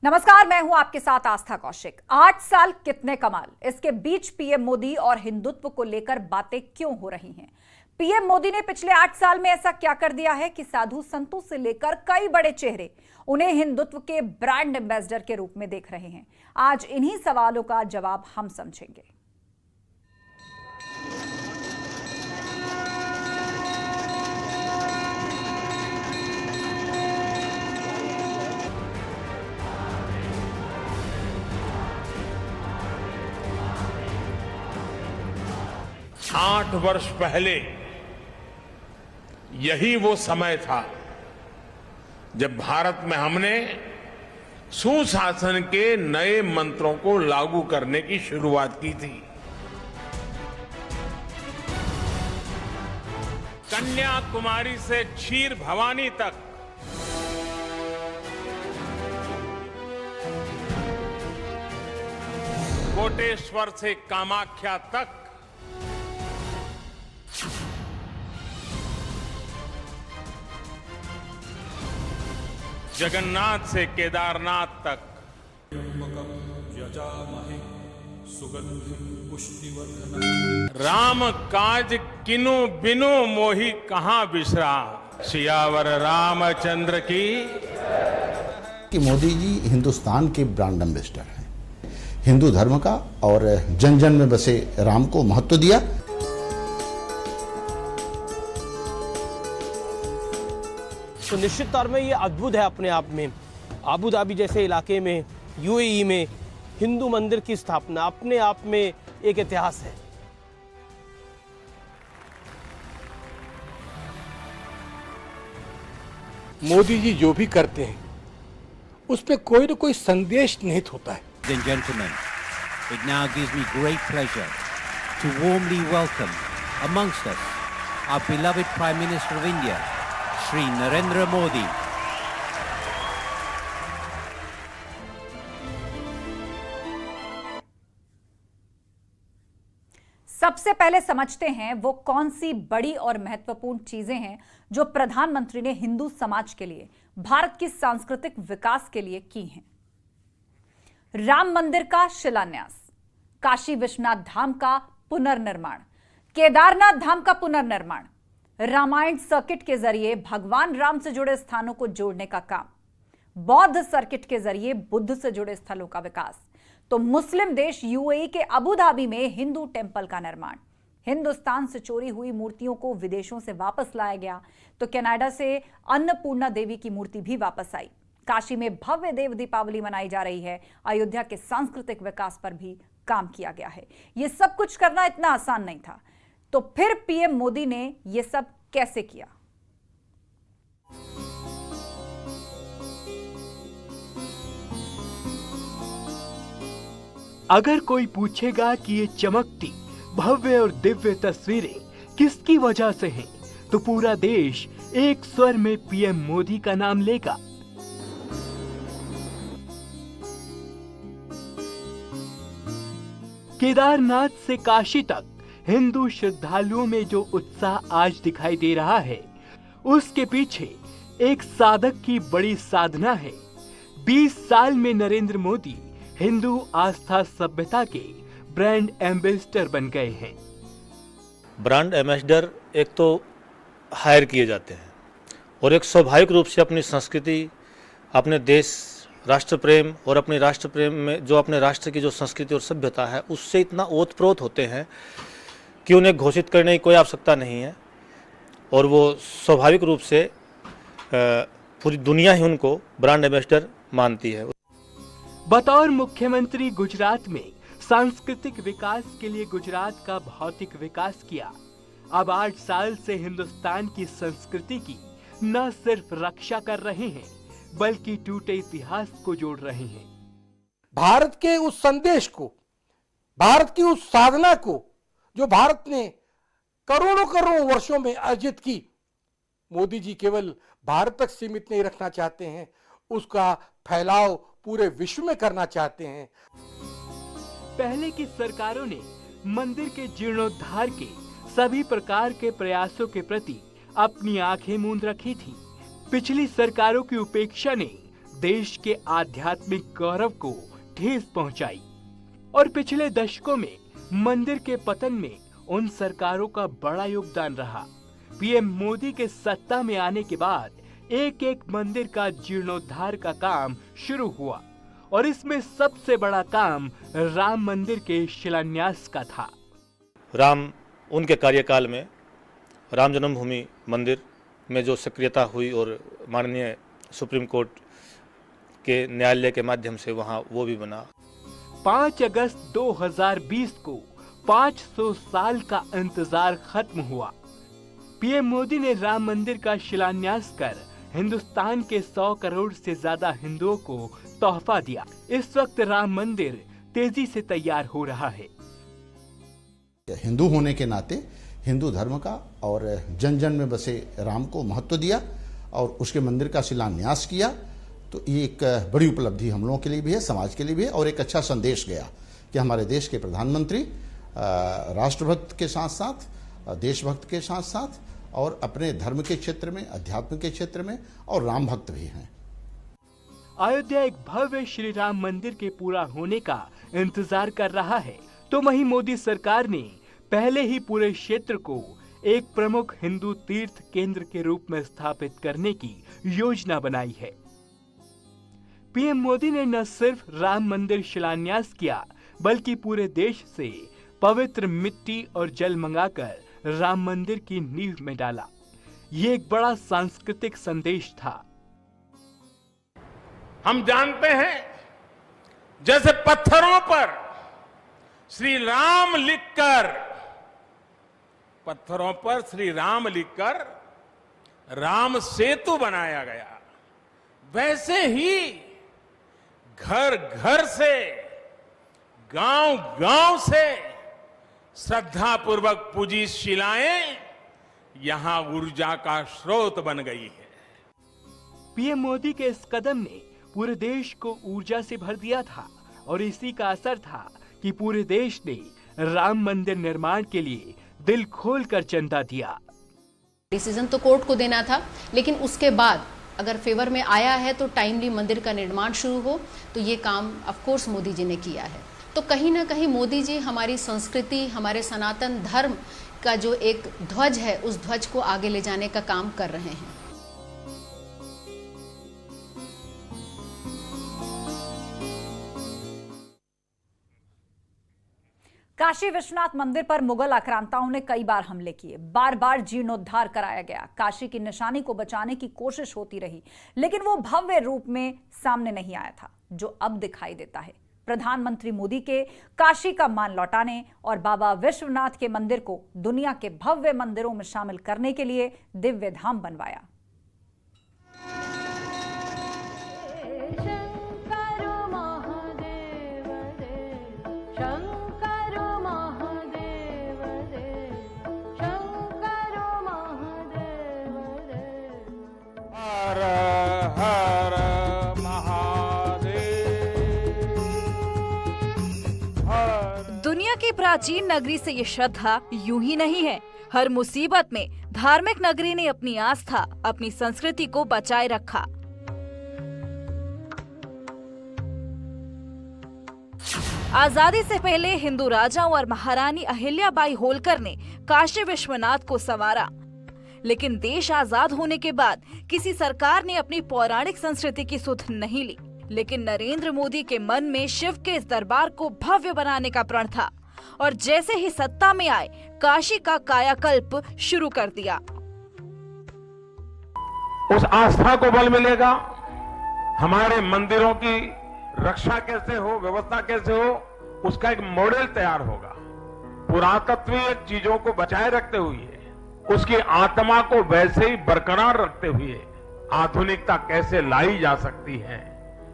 नमस्कार, मैं हूं आपके साथ आस्था कौशिक। 8 साल कितने कमाल, इसके बीच पीएम मोदी और हिंदुत्व को लेकर बातें क्यों हो रही हैं? पीएम मोदी ने पिछले 8 साल में ऐसा क्या कर दिया है कि साधु संतों से लेकर कई बड़े चेहरे उन्हें हिंदुत्व के ब्रांड एम्बेसडर के रूप में देख रहे हैं। आज इन्हीं सवालों का जवाब हम समझेंगे। आठ वर्ष पहले यही वो समय था जब भारत में हमने सुशासन के नए मंत्रों को लागू करने की शुरुआत की थी। कन्याकुमारी से क्षीर भवानी तक कोटेश्वर से कामाख्या तक, जगन्नाथ से केदारनाथ तक, राम काज किनु बिनु मोहि कहां बिसरा, सियावर रामचंद्र की। कि मोदी जी हिंदुस्तान के ब्रांड एम्बेसडर हैं, हिंदू धर्म का, और जन जन में बसे राम को महत्व दिया। तो निश्चित तौर में ये अद्भुत है अपने आप में। आबू धाबी जैसे इलाके में, यूएई में हिंदू मंदिर की स्थापना अपने आप में एक इतिहास है। मोदी जी जो भी करते हैं उसमें कोई न कोई संदेश निहित होता है। Ladies and gentlemen, it now gives me great pleasure to warmly welcome amongst us our beloved Prime Minister of India, Shri Narendra Modi. सबसे पहले समझते हैं वो कौन सी बड़ी और महत्वपूर्ण चीजें हैं जो प्रधानमंत्री ने हिंदू समाज के लिए, भारत की सांस्कृतिक विकास के लिए की हैं। राम मंदिर का शिलान्यास, काशी विश्वनाथ धाम का पुनर्निर्माण, केदारनाथ धाम का पुनर्निर्माण, रामायण सर्किट के जरिए भगवान राम से जुड़े स्थानों को जोड़ने का काम, बौद्ध सर्किट के जरिए बुद्ध से जुड़े स्थलों का विकास, तो मुस्लिम देश यूएई के अबू धाबी में हिंदू टेंपल का निर्माण, हिंदुस्तान से चोरी हुई मूर्तियों को विदेशों से वापस लाया गया, तो कनाडा से अन्नपूर्णा देवी की मूर्ति भी वापस आई, काशी में भव्य देव दीपावली मनाई जा रही है, अयोध्या के सांस्कृतिक विकास पर भी काम किया गया है। यह सब कुछ करना इतना आसान नहीं था, तो फिर पीएम मोदी ने यह सब कैसे किया? अगर कोई पूछेगा कि ये चमकती भव्य और दिव्य तस्वीरें किसकी वजह से हैं, तो पूरा देश एक स्वर में पीएम मोदी का नाम लेगा। केदारनाथ से काशी तक हिंदू श्रद्धालुओं में जो उत्साह आज दिखाई दे रहा है, उसके पीछे एक साधक की बड़ी साधना है। 20 साल में नरेंद्र मोदी हिंदू आस्था सभ्यता के ब्रांड एम्बेसडर बन गए हैं। ब्रांड एम्बेसडर एक तो हायर किए जाते हैं और एक स्वाभाविक रूप से अपनी संस्कृति, अपने देश, राष्ट्र प्रेम और अपने राष्ट्र प्रेम में जो अपने राष्ट्र की जो संस्कृति और सभ्यता है उससे इतना ओतप्रोत होते हैं कि उन्हें घोषित करने की कोई आवश्यकता नहीं है, और वो स्वाभाविक रूप से पूरी दुनिया ही उनको ब्रांड एम्बेसडर मानती है। बतौर मुख्यमंत्री गुजरात में सांस्कृतिक विकास के लिए गुजरात का भौतिक विकास किया। अब 8 साल से हिंदुस्तान की संस्कृति की न सिर्फ रक्षा कर रहे हैं, बल्कि टूटे इतिहास को जोड़ रहे हैं। भारत के उस संदेश को, भारत की उस साधना को जो भारत ने करोड़ों करोड़ों वर्षों में अर्जित की, मोदी जी केवल भारत तक सीमित नहीं रखना चाहते हैं, उसका फैलाव पूरे विश्व में करना चाहते हैं। पहले की सरकारों ने मंदिर के जीर्णोद्धार के सभी प्रकार के प्रयासों के प्रति अपनी आंखें मूंद रखी थी। पिछली सरकारों की उपेक्षा ने देश के आध्यात्मिक गौरव को ठेस पहुंचाई और पिछले दशकों में मंदिर के पतन में उन सरकारों का बड़ा योगदान रहा। पीएम मोदी के सत्ता में आने के बाद एक एक मंदिर का जीर्णोद्धार का काम शुरू हुआ और इसमें सबसे बड़ा काम राम मंदिर के शिलान्यास का था। राम उनके कार्यकाल में राम जन्मभूमि मंदिर में जो सक्रियता हुई और माननीय सुप्रीम कोर्ट के न्यायालय के माध्यम से वहाँ वो भी बना। 5 अगस्त 2020 को 500 साल का इंतजार खत्म हुआ। पीएम मोदी ने राम मंदिर का शिलान्यास कर हिंदुस्तान के 100 करोड़ से ज्यादा हिंदुओं को तोहफा दिया। इस वक्त राम मंदिर तेजी से तैयार हो रहा है। हिंदू होने के नाते हिंदू धर्म का और जन जन में बसे राम को महत्व दिया और उसके मंदिर का शिलान्यास किया, तो ये एक बड़ी उपलब्धि हम लोगों के लिए भी है, समाज के लिए भी है और एक अच्छा संदेश गया कि हमारे देश के प्रधानमंत्री राष्ट्रभक्त के साथ साथ देशभक्त के साथ साथ और अपने धर्म के क्षेत्र में, अध्यात्म के क्षेत्र में और राम भक्त भी हैं। अयोध्या एक भव्य श्री राम मंदिर के पूरा होने का इंतजार कर रहा है, तो वहीं मोदी सरकार ने पहले ही पूरे क्षेत्र को एक प्रमुख हिंदू तीर्थ केंद्र के रूप में स्थापित करने की योजना बनाई है। पीएम मोदी ने न सिर्फ राम मंदिर शिलान्यास किया, बल्कि पूरे देश से पवित्र मिट्टी और जल मंगाकर राम मंदिर की नींव में डाला। ये एक बड़ा सांस्कृतिक संदेश था। हम जानते हैं जैसे पत्थरों पर श्री राम लिखकर राम सेतु बनाया गया, वैसे ही घर घर से, गांव गांव से श्रद्धा पूर्वक पूजी शिलाएं यहां ऊर्जा का स्रोत बन गई है। पीएम मोदी के इस कदम ने पूरे देश को ऊर्जा से भर दिया था और इसी का असर था कि पूरे देश ने राम मंदिर निर्माण के लिए दिल खोलकर चंदा दिया। डिसीजन तो कोर्ट को देना था, लेकिन उसके बाद अगर फेवर में आया है तो टाइमली मंदिर का निर्माण शुरू हो, तो ये काम ऑफ कोर्स मोदी जी ने किया है। तो कहीं ना कहीं मोदी जी हमारी संस्कृति, हमारे सनातन धर्म का जो एक ध्वज है, उस ध्वज को आगे ले जाने का काम कर रहे हैं। काशी विश्वनाथ मंदिर पर मुगल आक्रांताओं ने कई बार हमले किए, बार बार जीर्णोद्धार कराया गया, काशी की निशानी को बचाने की कोशिश होती रही, लेकिन वो भव्य रूप में सामने नहीं आया था जो अब दिखाई देता है। प्रधानमंत्री मोदी के काशी का मान लौटाने और बाबा विश्वनाथ के मंदिर को दुनिया के भव्य मंदिरों में शामिल करने के लिए दिव्य धाम बनवाया। दुनिया की प्राचीन नगरी से ये श्रद्धा यूं ही नहीं है। हर मुसीबत में धार्मिक नगरी ने अपनी आस्था, अपनी संस्कृति को बचाए रखा। आजादी से पहले हिंदू राजाओं और महारानी अहिल्याबाई होलकर ने काशी विश्वनाथ को संवारा, लेकिन देश आजाद होने के बाद किसी सरकार ने अपनी पौराणिक संस्कृति की सुध नहीं ली। लेकिन नरेंद्र मोदी के मन में शिव के इस दरबार को भव्य बनाने का प्रण था और जैसे ही सत्ता में आए, काशी का कायाकल्प शुरू कर दिया। उस आस्था को बल मिलेगा, हमारे मंदिरों की रक्षा कैसे हो, व्यवस्था कैसे हो, उसका एक मॉडल तैयार होगा। पुरातत्वीय चीजों को बचाए रखते हुए, उसकी आत्मा को वैसे ही बरकरार रखते हुए आधुनिकता कैसे लाई जा सकती है,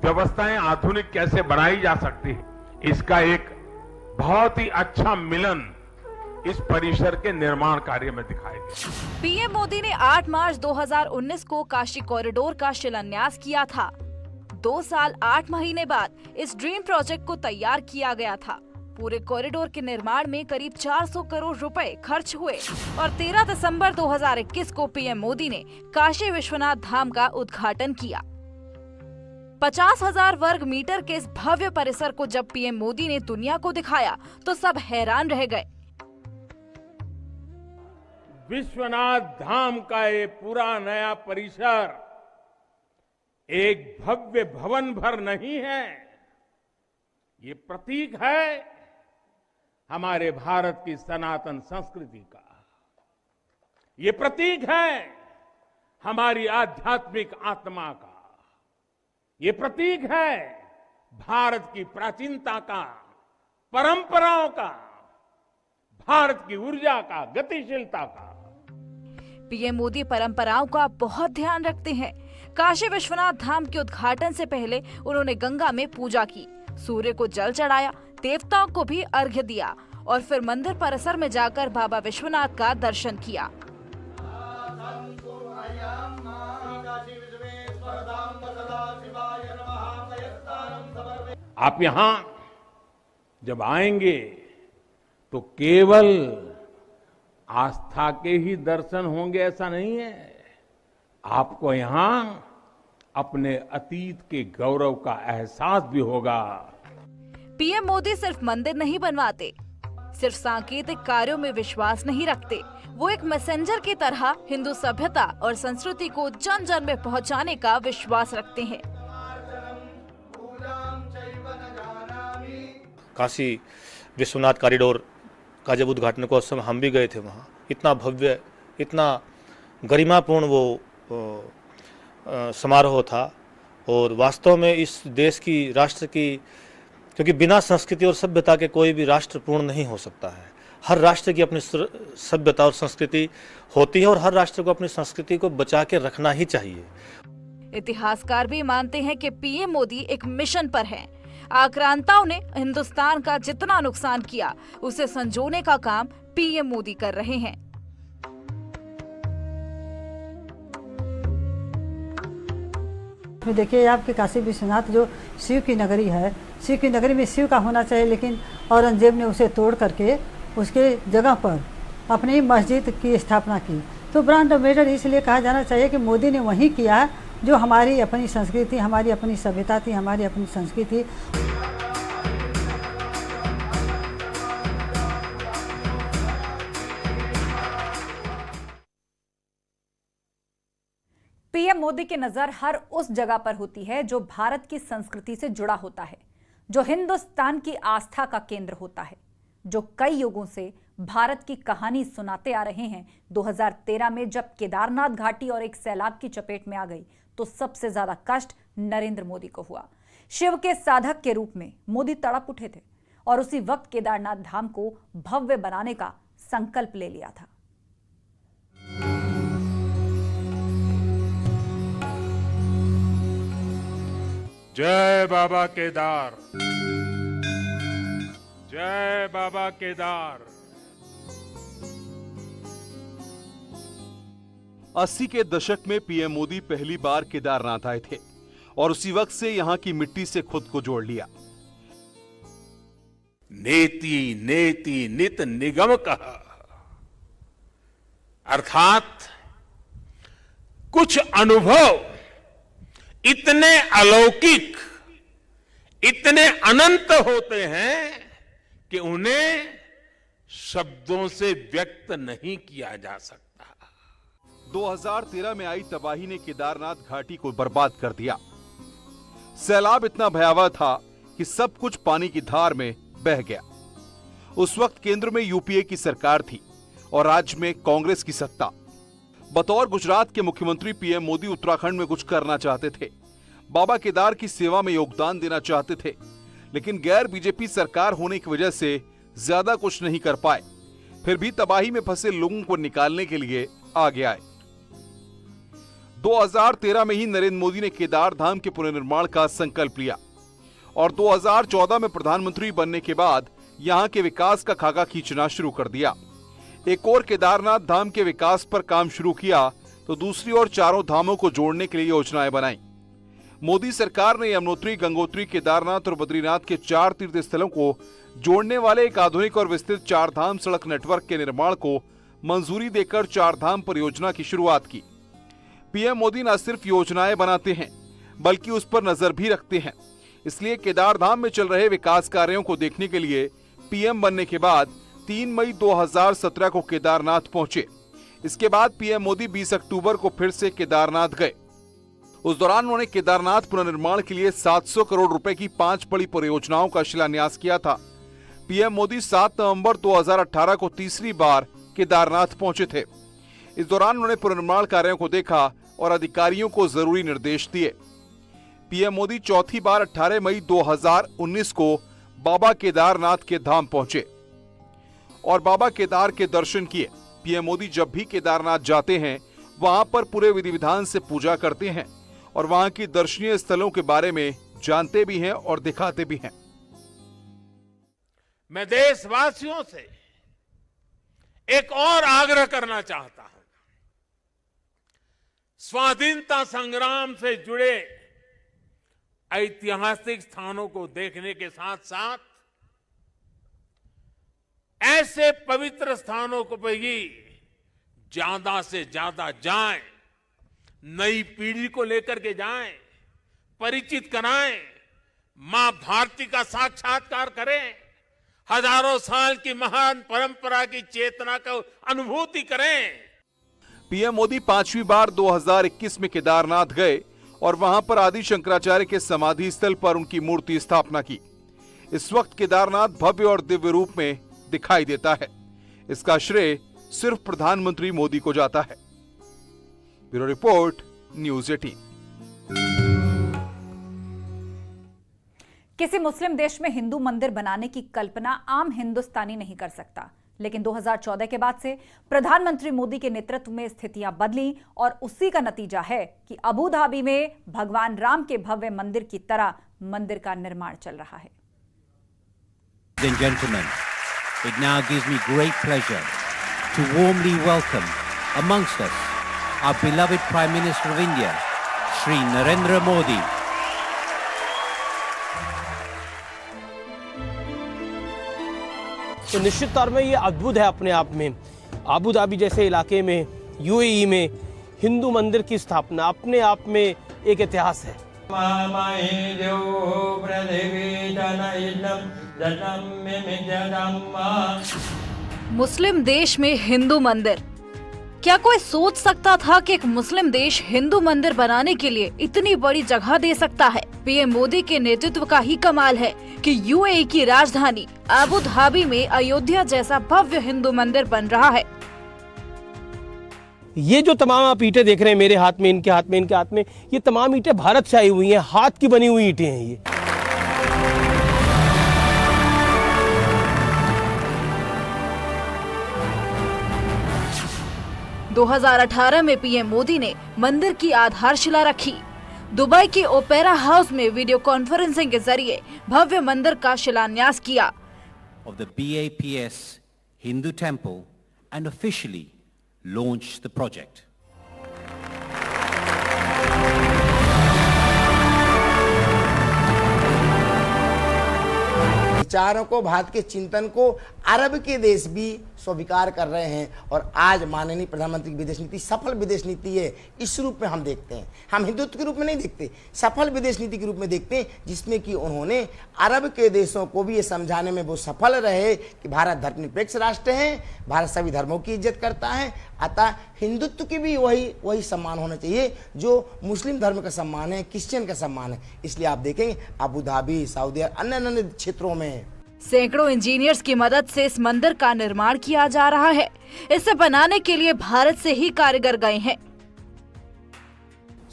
व्यवस्थाएं आधुनिक कैसे बनाई जा सकती है, इसका एक बहुत ही अच्छा मिलन इस परिसर के निर्माण कार्य में दिखाई दिया। पीएम मोदी ने 8 मार्च 2019 को काशी कॉरिडोर का शिलान्यास किया था। 2 साल 8 महीने बाद इस ड्रीम प्रोजेक्ट को तैयार किया गया था। पूरे कॉरिडोर के निर्माण में करीब 400 करोड़ रुपए खर्च हुए और 13 दिसंबर 2021 को पीएम मोदी ने काशी विश्वनाथ धाम का उद्घाटन किया। 50,000 वर्ग मीटर के इस भव्य परिसर को जब पीएम मोदी ने दुनिया को दिखाया तो सब हैरान रह गए। विश्वनाथ धाम का ये पूरा नया परिसर एक भव्य भवन भर नहीं है, ये प्रतीक है हमारे भारत की सनातन संस्कृति का। ये प्रतीक है हमारी आध्यात्मिक आत्मा का। ये प्रतीक है भारत की प्राचीनता का, परंपराओं का, भारत की ऊर्जा का, गतिशीलता का। पीएम मोदी परंपराओं का बहुत ध्यान रखते हैं। काशी विश्वनाथ धाम के उद्घाटन से पहले उन्होंने गंगा में पूजा की, सूर्य को जल चढ़ाया, देवताओं को भी अर्घ्य दिया और फिर मंदिर परिसर में जाकर बाबा विश्वनाथ का दर्शन किया। आप यहाँ जब आएंगे तो केवल आस्था के ही दर्शन होंगे ऐसा नहीं है, आपको यहाँ अपने अतीत के गौरव का एहसास भी होगा। पीएम मोदी सिर्फ मंदिर नहीं बनवाते, सिर्फ सांकेतिक कार्यों में विश्वास नहीं रखते, वो एक मैसेंजर की तरह हिंदू सभ्यता और संस्कृति को जन जन में पहुंचाने का विश्वास रखते हैं। काशी विश्वनाथ कॉरिडोर का जब उद्घाटन को उस समय हम भी गए थे, वहाँ इतना भव्य, इतना गरिमापूर्ण वो समारोह था। और वास्तव में इस देश की, राष्ट्र की, क्योंकि बिना संस्कृति और सभ्यता के कोई भी राष्ट्र पूर्ण नहीं हो सकता है। हर राष्ट्र की अपनी सभ्यता और संस्कृति होती है और हर राष्ट्र को अपनी संस्कृति को बचा के रखना ही चाहिए। इतिहासकार भी मानते हैं कि पीएम मोदी एक मिशन पर हैं। आक्रांताओं ने हिंदुस्तान का जितना नुकसान किया उसे संजोने का काम पीएम मोदी कर रहे हैं। देखिए आपके काशी विश्वनाथ जो शिव की नगरी है, शिव की नगरी में शिव का होना चाहिए, लेकिन औरंगजेब ने उसे तोड़ करके उसके जगह पर अपनी मस्जिद की स्थापना की। तो ब्रांड एम्बेसडर इसलिए कहा जाना चाहिए कि मोदी ने वही किया जो हमारी अपनी संस्कृति, हमारी अपनी सभ्यता थी, हमारी अपनी संस्कृति। पीएम मोदी की नजर हर उस जगह पर होती है जो भारत की संस्कृति से जुड़ा होता है, जो हिंदुस्तान की आस्था का केंद्र होता है, जो कई युगों से भारत की कहानी सुनाते आ रहे हैं। 2013 में जब केदारनाथ घाटी और एक सैलाब की चपेट में आ गई तो सबसे ज्यादा कष्ट नरेंद्र मोदी को हुआ। शिव के साधक के रूप में मोदी तड़प उठे थे और उसी वक्त केदारनाथ धाम को भव्य बनाने का संकल्प ले लिया था। जय बाबा केदार, जय बाबा केदार। 80 के दशक में पीएम मोदी पहली बार केदारनाथ आए थे और उसी वक्त से यहां की मिट्टी से खुद को जोड़ लिया। नेति नेति नित निगम कहा, अर्थात कुछ अनुभव इतने अलौकिक, इतने अनंत होते हैं कि उन्हें शब्दों से व्यक्त नहीं किया जा सकता। 2013 में आई तबाही ने केदारनाथ घाटी को बर्बाद कर दिया। सैलाब इतना भयावह था कि सब कुछ पानी की धार में बह गया। उस वक्त केंद्र में यूपीए की सरकार थी और राज्य में कांग्रेस की सत्ता। बतौर गुजरात के मुख्यमंत्री पीएम मोदी उत्तराखंड में कुछ करना चाहते थे, बाबा केदार की सेवा में योगदान देना चाहते थे, लेकिन गैर बीजेपी सरकार होने की वजह से ज्यादा कुछ नहीं कर पाए। फिर भी तबाही में फंसे लोगों को निकालने के लिए आगे आए। 2013 में ही नरेंद्र मोदी ने केदार धाम के पुनर्निर्माण का संकल्प लिया और 2014 में प्रधानमंत्री बनने के बाद यहां के विकास का खाका खींचना शुरू कर दिया। एक और केदारनाथ धाम के विकास पर काम शुरू किया तो दूसरी ओर चारों धामों को जोड़ने के लिए योजनाएं बनाई। मोदी सरकार ने यमुनोत्री, गंगोत्री, केदारनाथ और बद्रीनाथ के 4 तीर्थ स्थलों को जोड़ने वाले एक आधुनिक और विस्तृत 4 धाम सड़क नेटवर्क के निर्माण को मंजूरी देकर 4 धाम परियोजना की शुरुआत की। पीएम मोदी न सिर्फ योजनाएं बनाते हैं बल्कि उस पर नजर भी रखते हैं। इसलिए केदारधाम में चल रहे विकास कार्यों को देखने के लिए पीएम बनने के बाद 3 मई 2017 को केदारनाथ पहुंचे। इसके बाद पीएम मोदी 20 अक्टूबर को फिर से केदारनाथ गए। उस दौरान उन्होंने केदारनाथ पुनर्निर्माण के लिए 700 करोड़ रुपए की 5 बड़ी परियोजनाओं का शिलान्यास किया था। पीएम मोदी 7 नवंबर 2018 को तीसरी बार केदारनाथ पहुंचे थे। इस दौरान उन्होंने पुनर्निर्माण कार्यों को देखा और अधिकारियों को जरूरी निर्देश दिए। पीएम मोदी चौथी बार 18 मई 2019 को बाबा केदारनाथ के धाम पहुंचे और बाबा केदार के दर्शन किए। पीएम मोदी जब भी केदारनाथ जाते हैं वहां पर पूरे विधि विधान से पूजा करते हैं और वहां की दर्शनीय स्थलों के बारे में जानते भी हैं और दिखाते भी हैं। मैं देशवासियों से एक और आग्रह करना चाहता हूं। स्वाधीनता संग्राम से जुड़े ऐतिहासिक स्थानों को देखने के साथ साथ ऐसे पवित्र स्थानों को भी ज्यादा से ज्यादा जाएं, नई पीढ़ी को लेकर के जाएं, परिचित कराएं, मां भारती का साक्षात्कार करें, हजारों साल की महान परंपरा की चेतना को अनुभूति करें। पीएम मोदी 5वीं बार 2021 में केदारनाथ गए और वहां पर आदि शंकराचार्य के समाधि स्थल पर उनकी मूर्ति स्थापना की। इस वक्त केदारनाथ भव्य और दिव्य रूप में दिखाई देता है। इसका श्रेय सिर्फ प्रधानमंत्री मोदी को जाता है। Bureau report, news 18। किसी मुस्लिम देश में हिंदू मंदिर बनाने की कल्पना आम हिंदुस्तानी नहीं कर सकता, लेकिन 2014 के बाद से प्रधानमंत्री मोदी के नेतृत्व में स्थितियां बदली और उसी का नतीजा है कि अबू धाबी में भगवान राम के भव्य मंदिर की तरह मंदिर का निर्माण चल रहा है। Ladies and gentlemen, it now gives me great pleasure to warmly welcome amongst us our beloved Prime Minister of India, Shri Narendra Modi. तो निश्चित तौर में ये अद्भुत है अपने आप में। अबू धाबी जैसे इलाके में, यूएई में हिंदू मंदिर की स्थापना अपने आप में एक इतिहास है। मुस्लिम देश में हिंदू मंदिर, क्या कोई सोच सकता था कि एक मुस्लिम देश हिंदू मंदिर बनाने के लिए इतनी बड़ी जगह दे सकता है? पीएम मोदी के नेतृत्व का ही कमाल है कि यूएई की राजधानी अबू धाबी में अयोध्या जैसा भव्य हिंदू मंदिर बन रहा है। ये जो तमाम आप ईंटें देख रहे हैं मेरे हाथ में, इनके हाथ में, इनके हाथ में, ये तमाम ईंटें भारत से आई हुई हैं, हाथ की बनी हुई ईंटें हैं ये। – 2018 में पीएम मोदी ने मंदिर की आधारशिला रखी। दुबई के ओपेरा हाउस में वीडियो कॉन्फ्रेंसिंग के जरिए भव्य मंदिर का शिलान्यास किया। Of the BAPS Hindu Temple and officially launched the project. विचारों को, भारत के चिंतन को अरब के देश भी स्वीकार कर रहे हैं और आज माननीय प्रधानमंत्री की विदेश नीति सफल विदेश नीति है। इस रूप में हम देखते हैं, हम हिंदुत्व के रूप में नहीं देखते, सफल विदेश नीति के रूप में देखते हैं, जिसमें कि उन्होंने अरब के देशों को भी ये समझाने में वो सफल रहे कि भारत धर्मनिरपेक्ष राष्ट्र है, भारत सभी धर्मों की इज्जत करता है, अतः हिंदुत्व की भी वही सम्मान होना चाहिए जो मुस्लिम धर्म का सम्मान है, क्रिश्चियन का सम्मान है। इसलिए आप देखेंगे अबू धाबी, सऊदी अरब, अन्य क्षेत्रों में सैकड़ों इंजीनियर्स की मदद से इस मंदिर का निर्माण किया जा रहा है। इसे बनाने के लिए भारत से ही कारीगर गए हैं।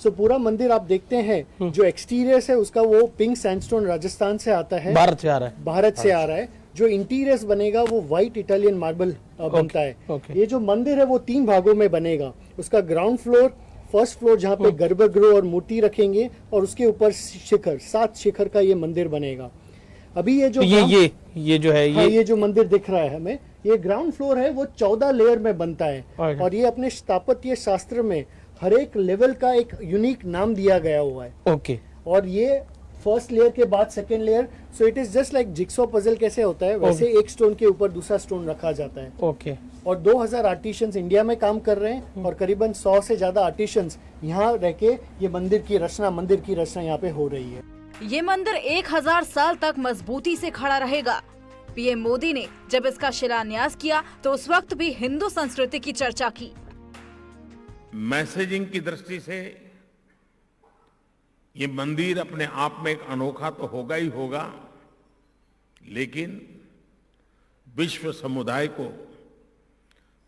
पूरा मंदिर आप देखते हैं जो एक्सटीरियर है उसका वो पिंक सैंडस्टोन राजस्थान से आता है, भारत से आ रहा है। जो इंटीरियर्स बनेगा वो व्हाइट इटालियन मार्बल बनता है। ये जो मंदिर है वो 3 भागों में बनेगा। उसका ग्राउंड फ्लोर, फर्स्ट फ्लोर जहाँ पे गर्भगृह और मूर्ति रखेंगे और उसके ऊपर शिखर, 7 शिखर का ये मंदिर बनेगा। अभी ये जो ये जो है ये जो मंदिर दिख रहा है हमें, ये ग्राउंड फ्लोर है, वो 14 लेयर में बनता है और ये अपने स्थापत्य शास्त्र में हर एक लेवल का एक यूनिक नाम दिया गया हुआ है। ओके। और ये फर्स्ट लेयर के बाद second layer, so it is just like jigsaw puzzle कैसे होता है वैसे एक स्टोन के ऊपर दूसरा स्टोन रखा जाता है। ओके। और 2000 आर्टिशियंस इंडिया में काम कर रहे हैं और करीबन 100 से ज्यादा आर्टिशियंस यहाँ रह के ये मंदिर की रचना यहाँ पे हो रही है। ये मंदिर 1000 साल तक मजबूती से खड़ा रहेगा। पीएम मोदी ने जब इसका शिलान्यास किया तो उस वक्त भी हिंदू संस्कृति की चर्चा की। मैसेजिंग की दृष्टि से ये मंदिर अपने आप में एक अनोखा तो होगा ही होगा, लेकिन विश्व समुदाय को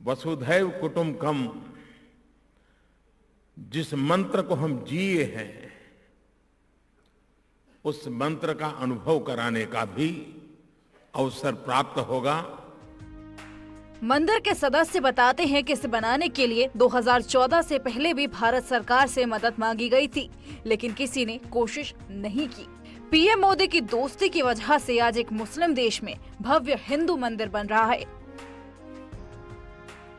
वसुधैव कुटुंबकम जिस मंत्र को हम जिए हैं उस मंत्र का अनुभव कराने का भी अवसर प्राप्त होगा। मंदिर के सदस्य बताते हैं कि इसे बनाने के लिए 2014 से पहले भी भारत सरकार से मदद मांगी गई थी, लेकिन किसी ने कोशिश नहीं की। पीएम मोदी की दोस्ती की वजह से आज एक मुस्लिम देश में भव्य हिंदू मंदिर बन रहा है।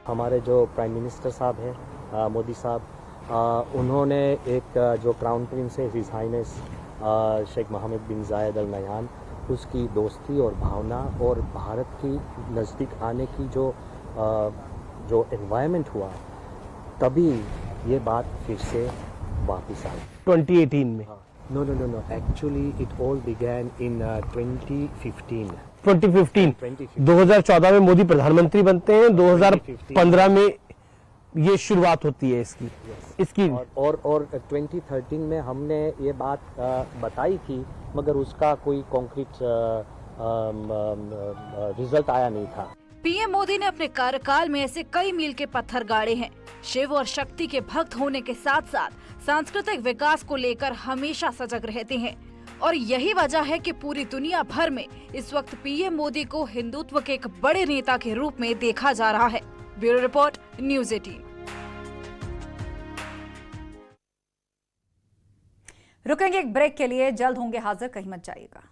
हमारे जो प्राइम मिनिस्टर साहब हैं मोदी साहब, उन्होंने एक जो क्राउन प्रिंस है हिज हाइनेस शेख मोहम्मद बिन जायद अल नहयान, उसकी दोस्ती और भावना और भारत की नज़दीक आने की जो एनवायरनमेंट हुआ, तभी ये बात फिर से वापस आई 2018 में। No no no no, actually it all began in 2015। 2014 में मोदी प्रधानमंत्री बनते हैं, 2015 में ये शुरुआत होती है इसकी और 2013 में हमने ये बात बताई थी, मगर उसका कोई कॉन्क्रीट रिजल्ट आया नहीं था। पीएम मोदी ने अपने कार्यकाल में ऐसे कई मील के पत्थर गाड़े हैं। शिव और शक्ति के भक्त होने के साथ साथ सांस्कृतिक विकास को लेकर हमेशा सजग रहते हैं और यही वजह है कि पूरी दुनिया भर में इस वक्त पीएम मोदी को हिंदुत्व के एक बड़े नेता के रूप में देखा जा रहा है। Bureau report, news 18। रुकेंगे एक ब्रेक के लिए, जल्द होंगे हाजिर, कहीं मत जाइएगा।